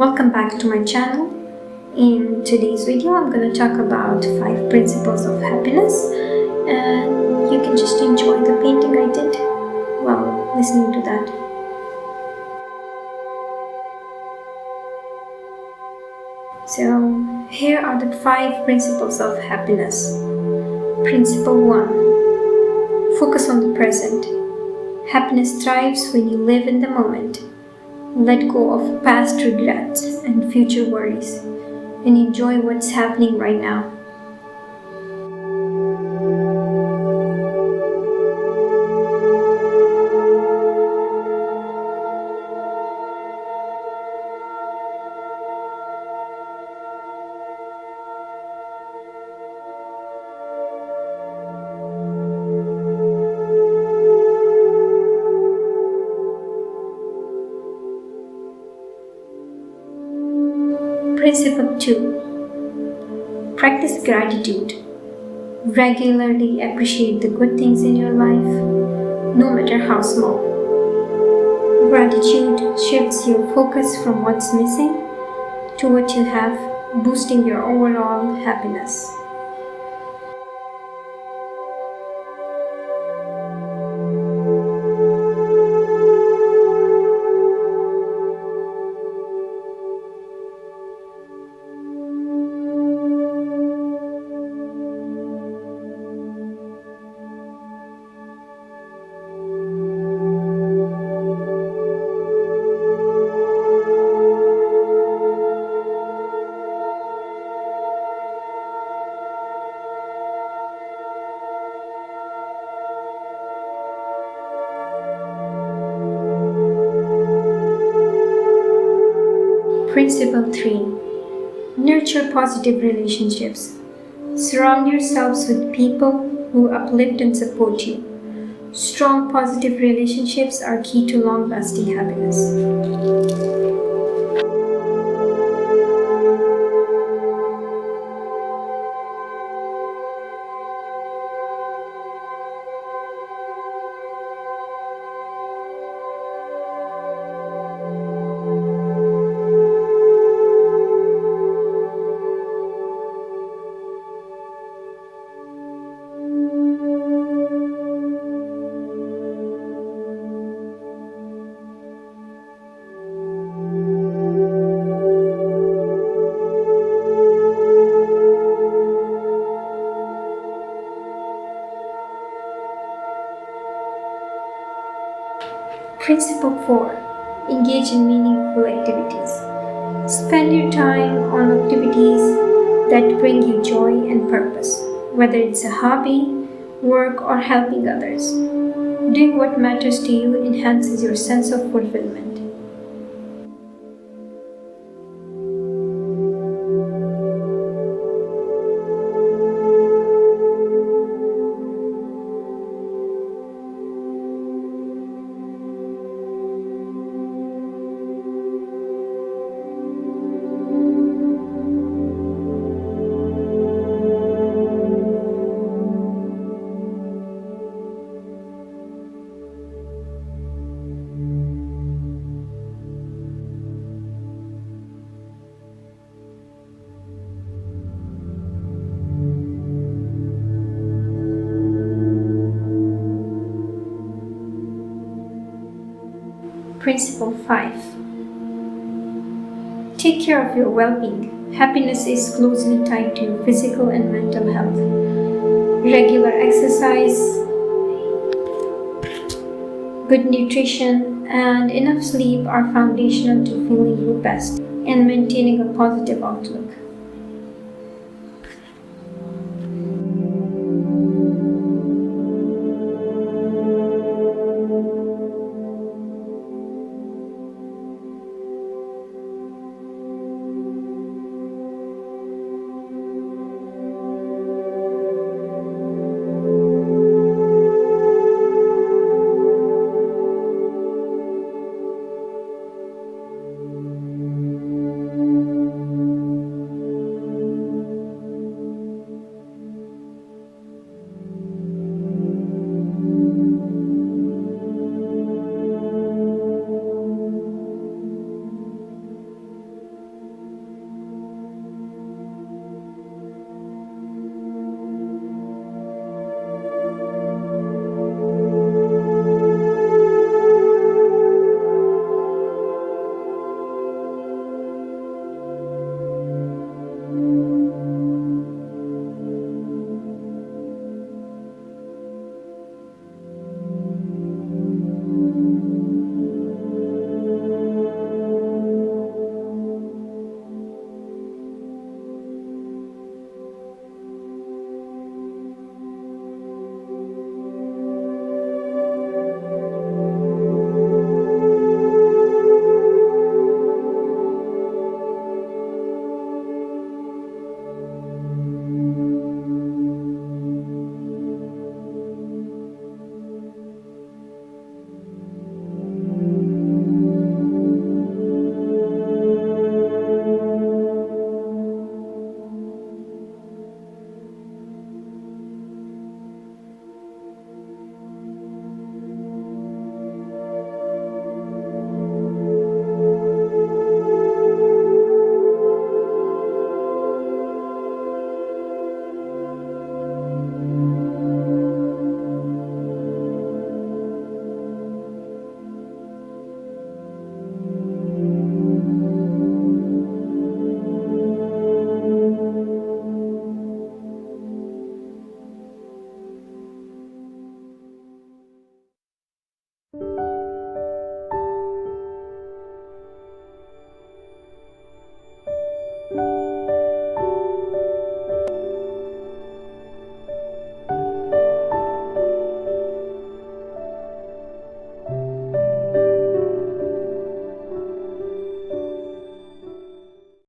Welcome back to my channel. In today's video, I'm going to talk about 5 principles of happiness, and you can just enjoy the painting I did while listening to that. So here are the 5 principles of happiness. Principle 1. Focus on the present. Happiness thrives when you live in the moment. Let go of past regrets and future worries and enjoy what's happening right now. Principle 2. Practice gratitude. Regularly appreciate the good things in your life, no matter how small. Gratitude shifts your focus from what's missing to what you have, boosting your overall happiness. Principle 3. Nurture positive relationships. Surround yourselves with people who uplift and support you. Strong positive relationships are key to long-lasting happiness. Principle 4. Engage in meaningful activities. Spend your time on activities that bring you joy and purpose, whether it's a hobby, work, or helping others. Doing what matters to you enhances your sense of fulfillment. Principle 5. Take care of your well-being. Happiness is closely tied to your physical and mental health. Regular exercise, good nutrition, and enough sleep are foundational to feeling your best and maintaining a positive outlook.